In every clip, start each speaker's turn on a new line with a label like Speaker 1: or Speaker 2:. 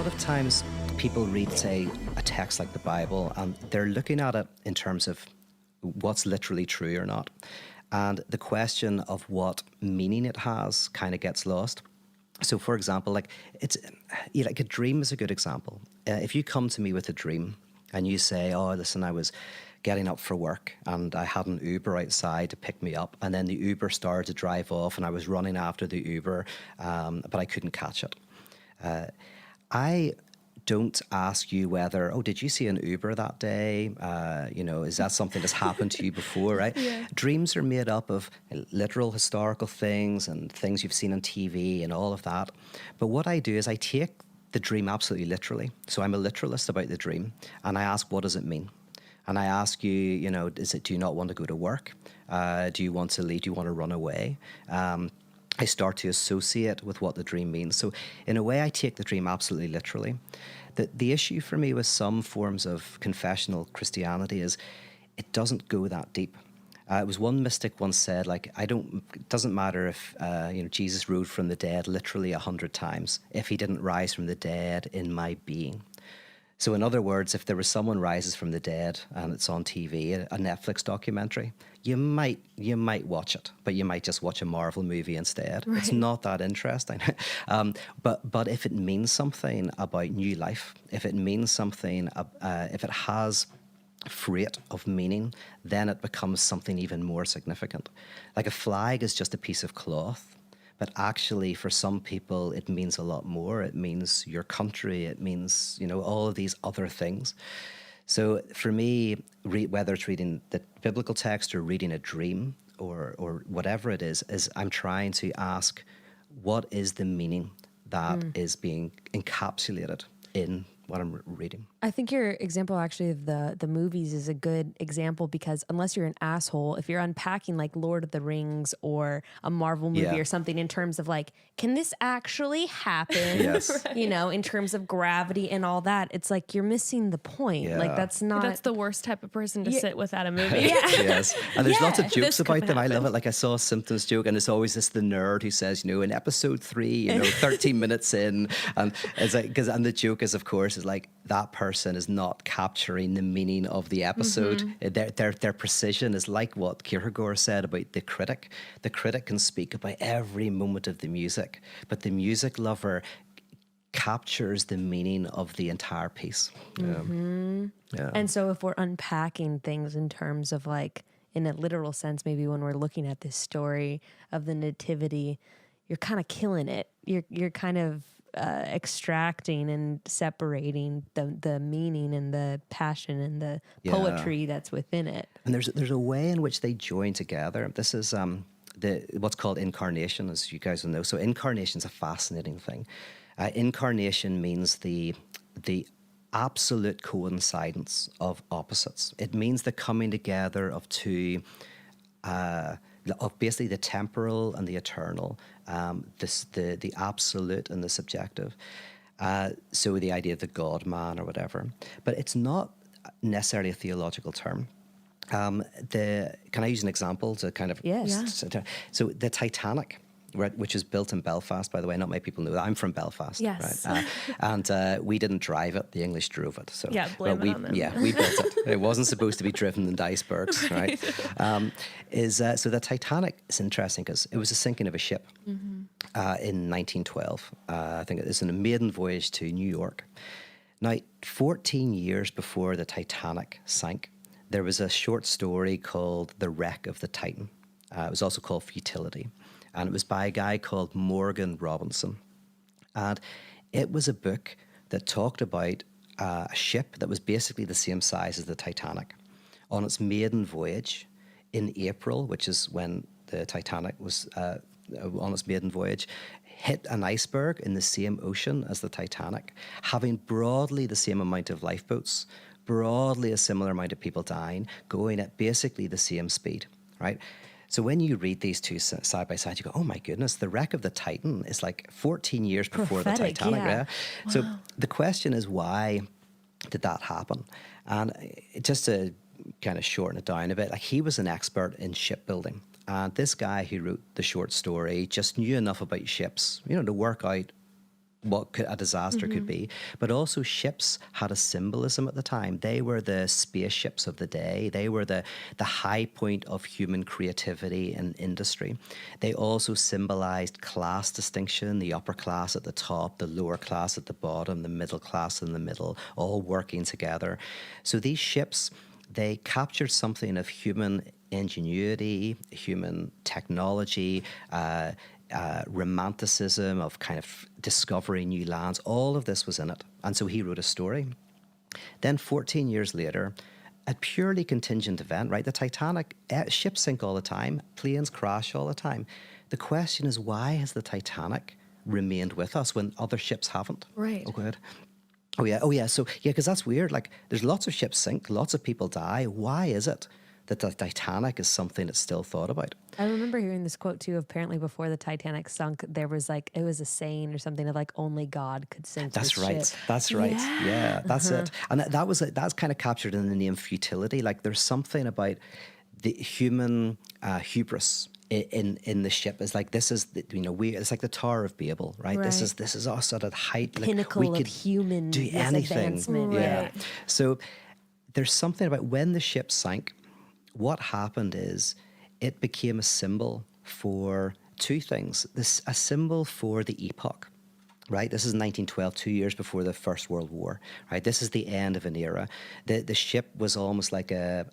Speaker 1: lot of times people read, say, a text like the Bible, and they're looking at it in terms of what's literally true or not. And the question of what meaning it has kind of gets lost. So, for example, like a dream is a good example. If you come to me with a dream and you say, "Oh, listen, I was getting up for work and I had an Uber outside to pick me up, and then the Uber started to drive off, and I was running after the Uber, but I couldn't catch it." I don't ask you whether, "Oh, did you see an Uber that day? Is that something that's happened to you before?" Right?
Speaker 2: Yeah.
Speaker 1: Dreams are made up of literal historical things and things you've seen on TV and all of that. But what I do is I take the dream absolutely literally. So I'm a literalist about the dream, and I ask, what does it mean? And I ask you, do you not want to go to work? Do you want to leave? Do you want to run away? I start to associate with what the dream means. So in a way, I take the dream absolutely literally. The issue for me with some forms of confessional Christianity is it doesn't go that deep. It was one mystic once said, like, it doesn't matter if, Jesus rose from the dead literally 100 times, if he didn't rise from the dead in my being. So in other words, if there was someone rises from the dead and it's on TV, a Netflix documentary, you might watch it, but you might just watch a Marvel movie instead. Right. It's not that interesting. But if it means something about new life, if it means something, if it has freight of meaning, then it becomes something even more significant. Like a flag is just a piece of cloth. But actually, for some people, it means a lot more. It means your country. It means, all of these other things. So for me, whether it's reading the biblical text or reading a dream or whatever it is I'm trying to ask, what is the meaning that is being encapsulated in what I'm reading?
Speaker 2: I think your example actually of the movies is a good example, because unless you're an asshole, if you're unpacking like Lord of the Rings or a Marvel movie or something in terms of like, can this actually happen?
Speaker 1: Yes.
Speaker 2: Right. In terms of gravity and all that, it's like you're missing the point.
Speaker 1: Yeah.
Speaker 2: Like that's
Speaker 3: the worst type of person to sit with at a movie.
Speaker 1: Yes. And there's lots of jokes
Speaker 3: This
Speaker 1: about
Speaker 3: could
Speaker 1: them.
Speaker 3: happen.
Speaker 1: I love it. Like I saw a Simpsons joke, and it's always the nerd who says, in episode 3, 13 minutes in, and it's like, and the joke is, of course, is like that person is not capturing the meaning of the episode. Their precision is like what Kierkegaard said about the critic. The critic can speak about every moment of the music, but the music lover captures the meaning of the entire piece. Yeah.
Speaker 2: And so if we're unpacking things in terms of like, in a literal sense, maybe when we're looking at this story of the nativity, you're kind of killing it. You're kind of extracting and separating the meaning and the passion and the poetry that's within it.
Speaker 1: And there's a way in which they join together. This is what's called incarnation, as you guys will know. So incarnation is a fascinating thing. Incarnation means the absolute coincidence of opposites. It means the coming together of two, of basically the temporal and the eternal, the absolute and the subjective. So the idea of the God-man or whatever. But it's not necessarily a theological term. Can I use an example to kind of...
Speaker 2: Yes.
Speaker 1: So the Titanic, right, which is built in Belfast, by the way. Not many people know that. I'm from Belfast.
Speaker 2: Yes.
Speaker 1: Right? And we didn't drive it. The English drove it. So,
Speaker 3: blame it on them.
Speaker 1: Yeah, we built it. It wasn't supposed to be driven in icebergs, right? So the Titanic is interesting because it was a sinking of a ship in 1912. I think it's a maiden voyage to New York. Now, 14 years before the Titanic sank, there was a short story called The Wreck of the Titan. It was also called Futility. And it was by a guy called Morgan Robinson. And it was a book that talked about a ship that was basically the same size as the Titanic on its maiden voyage in April, which is when the Titanic was on its maiden voyage, hit an iceberg in the same ocean as the Titanic, having broadly the same amount of lifeboats, broadly a similar amount of people dying, going at basically the same speed, right? So when you read these two side by side, you go, oh my goodness, the wreck of the Titan is like 14 years before the Titanic.
Speaker 2: Yeah.
Speaker 1: Wow. So the question is, why did that happen? And just to kind of shorten it down a bit, like he was an expert in shipbuilding. And this guy who wrote the short story just knew enough about ships, to work out a disaster could be. But also ships had a symbolism at the time. They were the spaceships of the day. They were the high point of human creativity and industry. They also symbolized class distinction, the upper class at the top, the lower class at the bottom, the middle class in the middle, all working together. So these ships, they captured something of human ingenuity, human technology, romanticism of kind of discovering new lands. All of this was in it. And so he wrote a story. Then 14 years later, a purely contingent event, right? The Titanic, ships sink all the time, planes crash all the time. The question is, why has the Titanic remained with us when other ships haven't?
Speaker 3: Right.
Speaker 1: Oh, good. Oh, yeah. So, yeah, because that's weird. Like, there's lots of ships sink, lots of people die. Why is it that the Titanic is something that's still thought about?
Speaker 2: I remember hearing this quote too. Apparently, before the Titanic sunk, there was like, it was a saying or something of like, only God could sink
Speaker 1: That's
Speaker 2: this
Speaker 1: right.
Speaker 2: ship.
Speaker 1: That's right. Yeah, that's it. And that's kind of captured in the name futility. Like, there's something about the human hubris in the ship. Is like, this is it's like the Tower of Babel, right? This is us at a height,
Speaker 2: Pinnacle
Speaker 1: like, we
Speaker 2: of
Speaker 1: could
Speaker 2: human
Speaker 1: do anything.
Speaker 2: advancement.
Speaker 1: Yeah.
Speaker 3: Right.
Speaker 1: So there's something about when the ship sank. What happened is it became a symbol for two things. A symbol for the epoch, right? This is 1912, 2 years before the First World War, right? This is the end of an era. The ship was almost like a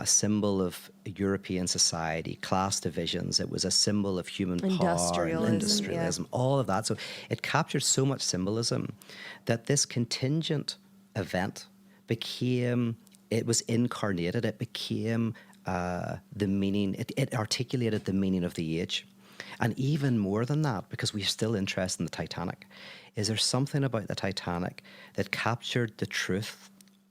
Speaker 1: symbol of European society, class divisions. It was a symbol of human power, and industrialism, all of that. So it captured so much symbolism that this contingent event became, it was incarnated, it became the meaning, it articulated the meaning of the age. And even more than that, because we're still interested in the Titanic, is there something about the Titanic that captured the truth,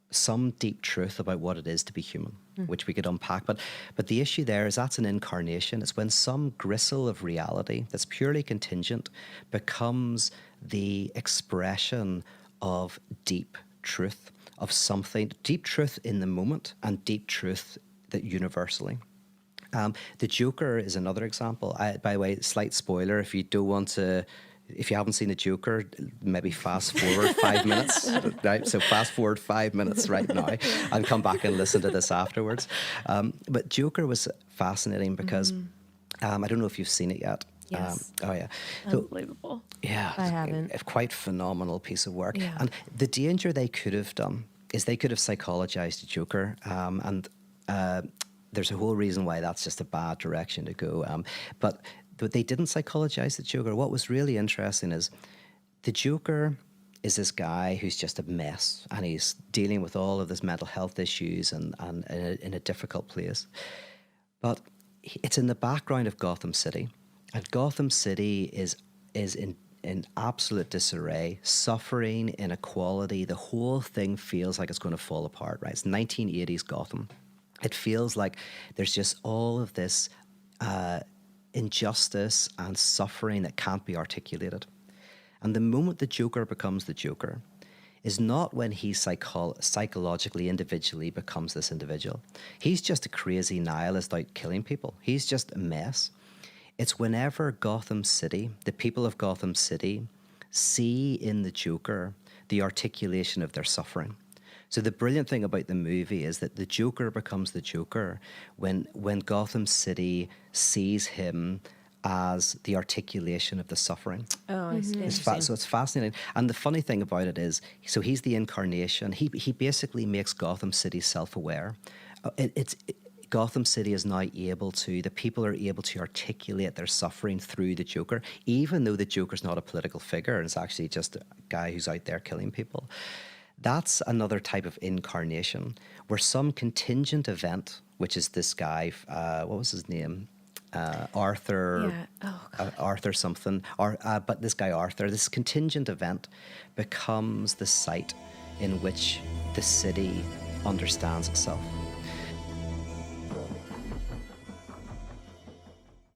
Speaker 1: some deep truth about what it is to be human, which we could unpack. But the issue there is that's an incarnation. It's when some gristle of reality that's purely contingent becomes the expression of deep truth, of something, deep truth in the moment and deep truth that universally. The Joker is another example. By the way, slight spoiler, if you don't want to, if you haven't seen the Joker, maybe fast forward 5 minutes, right? So fast forward 5 minutes right now and come back and listen to this afterwards. But Joker was fascinating because I don't know if you've seen it yet.
Speaker 3: Yes.
Speaker 1: Oh, yeah.
Speaker 3: Unbelievable.
Speaker 1: Yeah.
Speaker 2: I haven't.
Speaker 1: A quite phenomenal piece of work.
Speaker 3: Yeah.
Speaker 1: And the danger they could have done is they could have psychologized the Joker. There's a whole reason why that's just a bad direction to go. But they didn't psychologize the Joker. What was really interesting is the Joker is this guy who's just a mess, and he's dealing with all of his mental health issues and in a difficult place. But it's in the background of Gotham City. And Gotham City is in absolute disarray, suffering, inequality. The whole thing feels like it's going to fall apart, right? It's 1980s Gotham. It feels like there's just all of this injustice and suffering that can't be articulated. And the moment the Joker becomes the Joker is not when he psychologically, individually becomes this individual. He's just a crazy nihilist out killing people. He's just a mess. It's whenever Gotham City, the people of Gotham City, see in the Joker the articulation of their suffering. So the brilliant thing about the movie is that the Joker becomes the Joker when Gotham City sees him as the articulation of the suffering.
Speaker 2: Oh, I see.
Speaker 1: So it's fascinating. And the funny thing about it is, so he's the incarnation. He basically makes Gotham City self-aware. Gotham City is now the people are able to articulate their suffering through the Joker, even though the Joker's not a political figure and it's actually just a guy who's out there killing people. That's another type of incarnation where some contingent event, which is this guy, what was his name? Arthur, Arthur something, but this guy Arthur, this contingent event becomes the site in which the city understands itself.